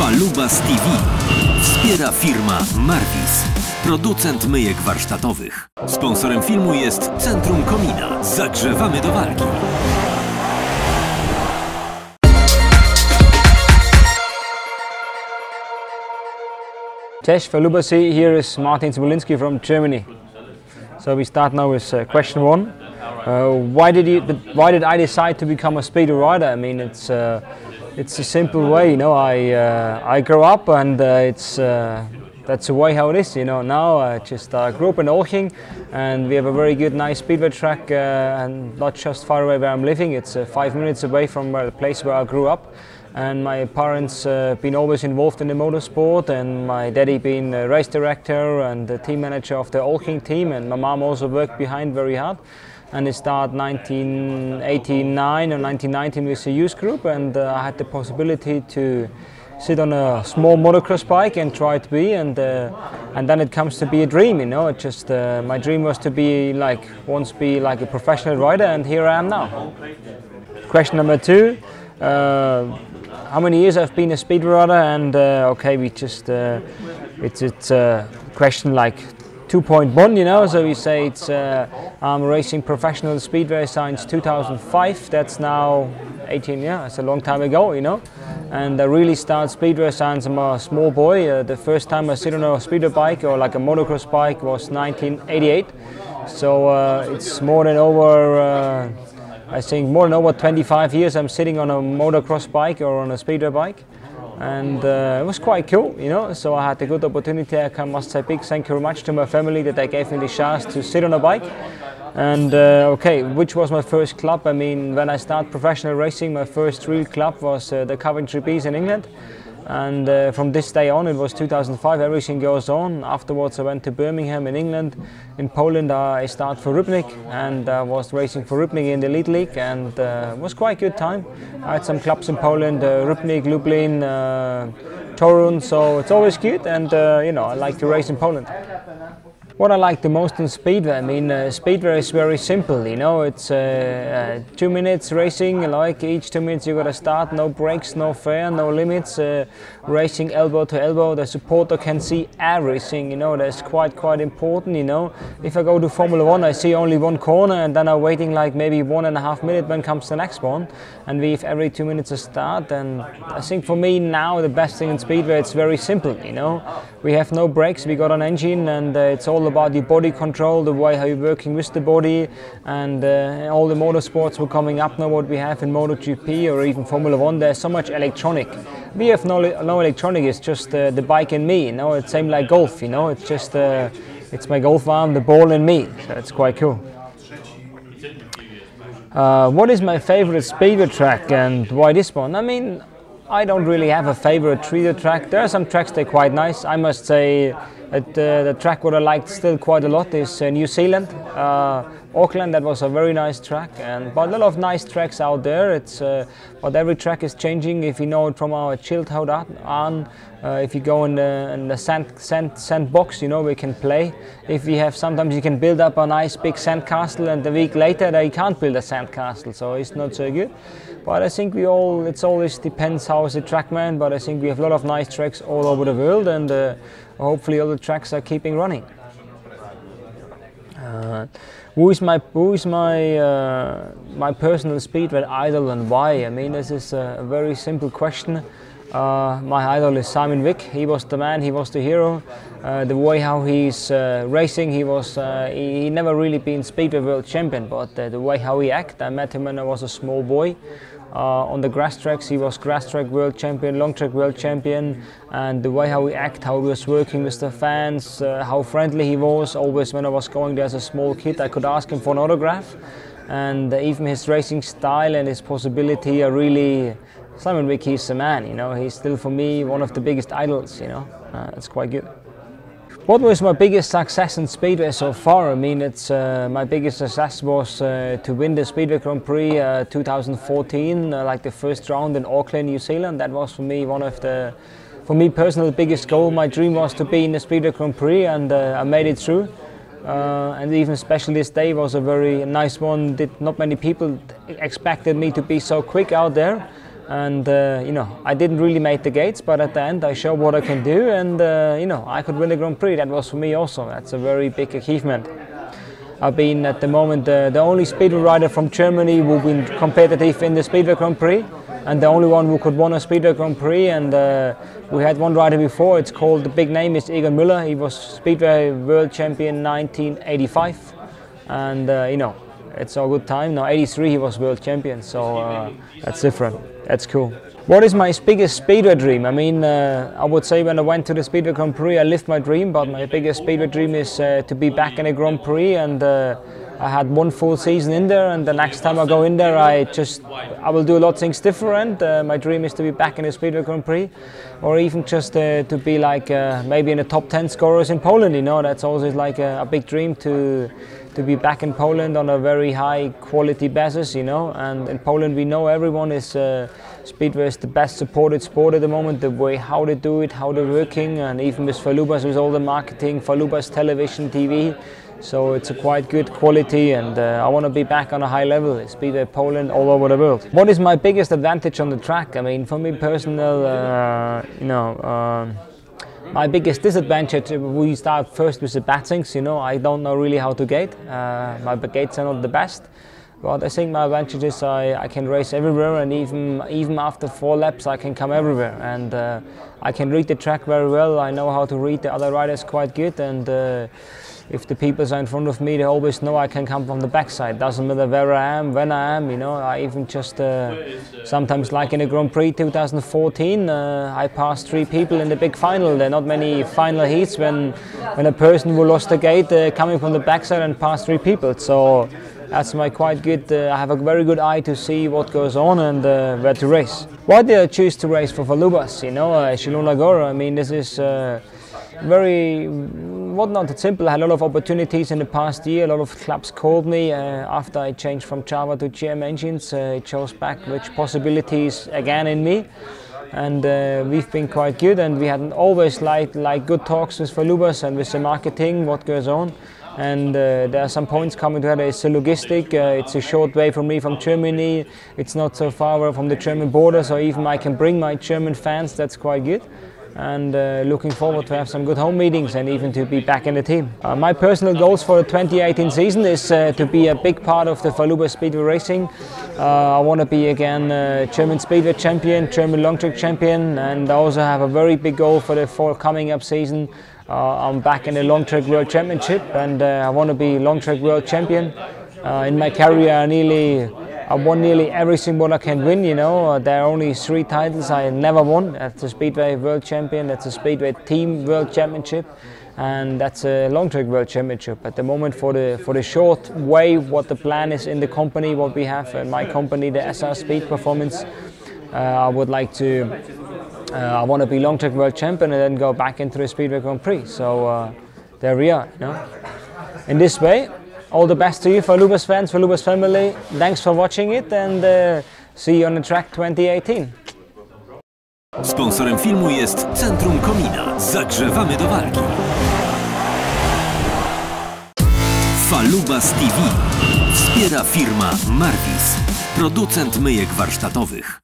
FalubazTV wspiera firma Marvis, producent myjek warsztatowych. Sponsorem filmu jest Centrum Komina. Zagrzewamy do walki. Cześć, FalubazTV. Here is Martin Smolinski from Germany. So we start now with question one. Why did I decide to become a speedway rider? I mean, it's a simple way, you know. I grew up, and that's the way how it is, you know. Now I just grew up in Olching, and we have a very good, nice speedway track, and not just far away where I'm living. It's 5 minutes away from the place where I grew up. And my parents been always involved in the motorsport, and my daddy been a race director and the team manager of the Olching team, and my mom also worked behind very hard. And it started 1989 or 1919 with a youth group, and I had the possibility to sit on a small motocross bike and try to be, and then it comes to be a dream, you know. It just my dream was to be once be like a professional rider, and here I am now. Question number two. How many years I've been a speedway rider? And okay, we just it's a question like 2.1, you know. So we say it's I'm racing professional speedway since 2005. That's now 18 years. That's a long time ago, you know. And I really started speedway since I'm a small boy. The first time I sit on a speedway bike or like a motocross bike was 1988. So it's more than over. I think more than over 25 years I'm sitting on a motocross bike or on a speedway bike, and it was quite cool, you know. So I had a good opportunity. I must say big thank you very much to my family that they gave me the chance to sit on a bike. And okay, which was my first club? I mean, when I started professional racing, my first real club was the Coventry Bees in England. And from this day on, it was 2005, everything goes on. Afterwards I went to Birmingham in England. In Poland I started for Rybnik, and I was racing for Rybnik in the Elite League, and it was quite a good time. I had some clubs in Poland, Rybnik, Lublin, Torun, so it's always good, and you know, I like to race in Poland. What I like the most in speedway, I mean, speedway is very simple, you know. It's 2 minutes racing, like each 2 minutes you gotta start, no brakes, no fair, no limits, racing elbow to elbow. The supporter can see everything, you know. That's quite important, you know. If I go to Formula 1, I see only one corner, and then I'm waiting like maybe 1.5 minutes when comes the next one, and we have every 2 minutes a start. And I think for me now the best thing in speedway, it's very simple, you know. We have no brakes, we got an engine, and it's all about your body control, the way how you're working with the body, and all the motorsports were coming up now, what we have in MotoGP or even Formula 1, there's so much electronic. We have no electronic, it's just the bike and me, you know. It's same like golf, you know. It's just it's my golf arm, the ball and me, so it's quite cool. What is my favorite speedway track, and why this one? I mean, I don't really have a favorite speedway track. There are some tracks that are quite nice. I must say that the track what I liked still quite a lot is New Zealand, Auckland. That was a very nice track, but a lot of nice tracks out there. But every track is changing. If you know it from our childhood on, if you go in the sand box, you know, we can play. If we have, sometimes you can build up a nice big sand castle, and the week later they can't build a sand castle, so it's not so good. But I think it always depends how is the track, man. But I think we have a lot of nice tracks all over the world, and hopefully all the tracks are keeping running. Who is my personal speedway idol, and why? I mean, this is a very simple question. My idol is Simon Wick. He was the man, he was the hero. The way how he's racing, he never really been speedway world champion, but the way how he act, I met him when I was a small boy. On the grass tracks, he was grass track world champion, long track world champion, and the way how he act, how he was working with the fans, how friendly he was. Always when I was going there as a small kid, I could ask him for an autograph, and even his racing style and his possibility are really. Simon Wick, he's the man, you know. He's still for me one of the biggest idols, you know. It's quite good. What was my biggest success in Speedway so far? I mean, my biggest success was to win the Speedway Grand Prix 2014, like the first round in Auckland, New Zealand. That was for me one of the, for me personally, the biggest goal. My dream was to be in the Speedway Grand Prix, and I made it through. And even especially this day was a very nice one. Not many people expected me to be so quick out there. And you know, I didn't really make the gates, but at the end I showed what I can do, and you know, I could win the Grand Prix. That was for me also. That's a very big achievement. I've been at the moment the only Speedway rider from Germany who's been competitive in the Speedway Grand Prix, and the only one who could win a Speedway Grand Prix. And we had one rider before. It's called, the big name is Egon Müller. He was Speedway World Champion 1985, and you know, it's a good time. Now 83 he was World Champion, so that's different. That's cool. What is my biggest Speedway dream? I mean, I would say when I went to the Speedway Grand Prix, I lived my dream, but my biggest Speedway dream is to be back in a Grand Prix, and I had one full season in there, and the next time I go in there, I will do a lot of things different. My dream is to be back in the Speedway Grand Prix, or even just to be like maybe in the top 10 scorers in Poland, you know. That's always like a big dream to be back in Poland on a very high quality basis, you know. And in Poland we know everyone is Speedway is the best supported sport at the moment, the way how they do it, how they're working, and even with Falubas, with all the marketing, Falubas television, TV. So it's a quite good quality, and I want to be back on a high level. It's Speedway Poland all over the world. What is my biggest advantage on the track? I mean, for me personal, you know, my biggest disadvantage, we start first with the battings, you know. I don't know really how to gate. My gates are not the best. But I think my advantage is I can race everywhere, and even after 4 laps I can come everywhere. And I can read the track very well. I know how to read the other riders quite good, and if the people are in front of me, they always know I can come from the backside. Doesn't matter where I am, when I am, you know. I even just sometimes, like in the Grand Prix 2014, I passed 3 people in the big final. There are not many final heats when a person who lost the gate coming from the backside and passed 3 people. So that's my quite good. I have a very good eye to see what goes on and where to race. Why did I choose to race for Falubas? You know, Zielonogórskiej. I mean, this is very, not that simple. I had a lot of opportunities in the past year. A lot of clubs called me after I changed from Java to GM engines. It shows back which possibilities again in me, and we've been quite good. And we had always like good talks with Falubas and with the marketing, what goes on. And there are some points coming together. It's a logistic. It's a short way for me from Germany. It's not so far away from the German border, so even I can bring my German fans. That's quite good. And looking forward to have some good home meetings and even to be back in the team. My personal goals for the 2018 season is to be a big part of the Falubas Speedway racing. I want to be again German Speedway champion, German long track champion, and I also have a very big goal for the coming up season. I'm back in the long track world championship, and I want to be long track world champion. In my career I won nearly everything what I can win, you know. There are only 3 titles I never won. That's the Speedway World Champion, that's the Speedway Team World Championship, and that's a long track World Championship. At the moment, for the short way, what the plan is in the company, what we have in my company, the SR Speed Performance, I would like to, I want to be long track World Champion and then go back into the Speedway Grand Prix. So there we are, you know. In this way, all the best to you, Falubas fans, Falubas family. Thanks for watching it, and see you on the track 2018. Sponsorem filmu jest Centrum Komina. Zagrzewamy do walki. FalubazTV wspiera firma Marvis, producent myjek warsztatowych.